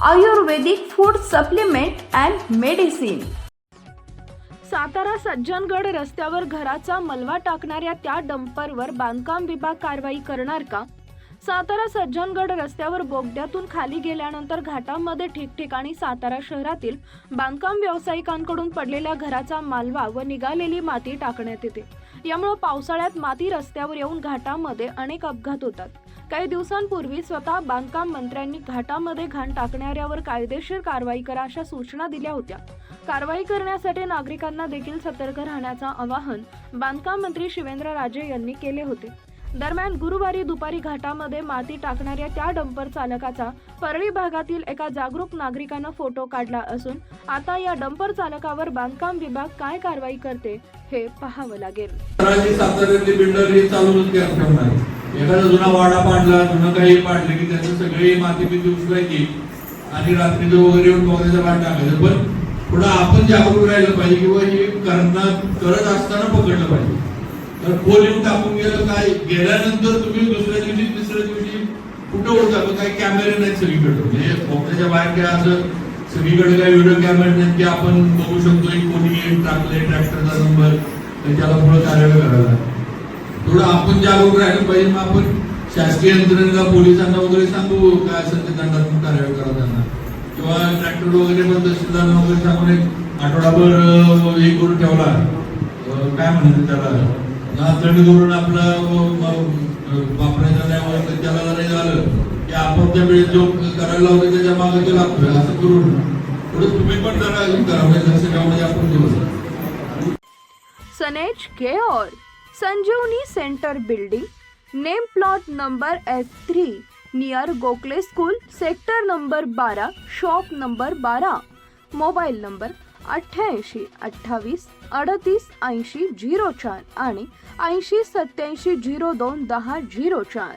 Ayurvedic food supplement and medicine. Satara Sajjangad रस्त्यावर घराचा मलबा टाकणाऱ्या त्या डंपरवर बांधकाम विभाग कारवाई करणार का? सातारा सज्जनगड रस्त्यावर बोगद्यातून खाली गेल्यानंतर घाटामध्ये ठिकठिकाणी सातारा शहरातील बांधकाम व्यावसायिकांकडून पडलेल्या घराचा मालवा व निघालेली माती टाकण्यात येते. यामुळे पावसाळ्यात माती रस्त्यावर येऊन घाटामध्ये अनेक अपघात होतात. काही दिवसांपूर्वी स्वतः बांधकाम मंत्र्यांनी घाटामध्ये घाण टाकणाऱ्यावर कायदेशीर कारवाई करा अशा सूचना दिल्या होत्या. कारवाई करण्यासाठी नागरिकांना देखील सतर्क राहण्याचं आवाहन बांधकाम मंत्री शिवेंद्रराजे यांनी केले होते. दरम्यान गुरुवारी दुपारी घाटामध्ये माती टाकणाऱ्या त्या डंपर चालकाचा परळी भागातील एका जागरूक नागरिकानं फोटो काढला असून आता या डंपर चालकावर बांधकाम विभाग काय कारवाई करते हे पाहावं लागेल. साताऱ्यातले बिल्डर हे चालूच करणार. एखादा जुना वाडा पाडला, जुनं काही पाडलं की त्याचं सगळी माती बिती उचलायची आणि रात्रीचं वगैरे येऊन बघायचं भाग टाकायचं. पण थोडं आपण जागरूक राहिलं पाहिजे किंवा हे करत असताना पकडलं पाहिजे. तर खोल येऊन टाकून गेलं काय, गेल्यानंतर तुम्ही दुसऱ्या दिवशी तिसऱ्या दिवशी कुठं उडता, काही कॅमेरे नाहीत सगळीकडे. म्हणजे बोगद्याच्या बाहेर काय असं सगळीकडे काही व्हिडिओ कॅमेरे नाहीत की आपण बघू शकतो की कोणी टाकले ट्रॅक्टरचा नंबर त्याला पुढे कारवाई करायला. थोडं आपण जागरूक राहिलं पाहिजे. मग आपण शासकीय यंत्रणेला पोलिसांना वगैरे सांगू काय असेल ते दंडात्मक कारवाई करा त्यांना, किंवा ट्रॅक्टर वगैरे पण तहसीलदारांना वगैरे सांगून एक आठवडाभर हे करून ठेवला, काय म्हणतात त्याला नाचणी करून आपला वापरायचा नाही, त्याला नाही झालं की आपापच्या वेळेस जो करायला होते त्याच्या मागे तो लागतोय. असं करून थोडं तुम्ही पण जरा करावं लक्ष ठेवण्याचे आपण दिवस. सनेज care Sanjeevani centre building, name plot number S3 near Gokhale school, sector number 12, shop number 12. Mobile number 88 28 38 80 04 आणि 80 87 02 10 04.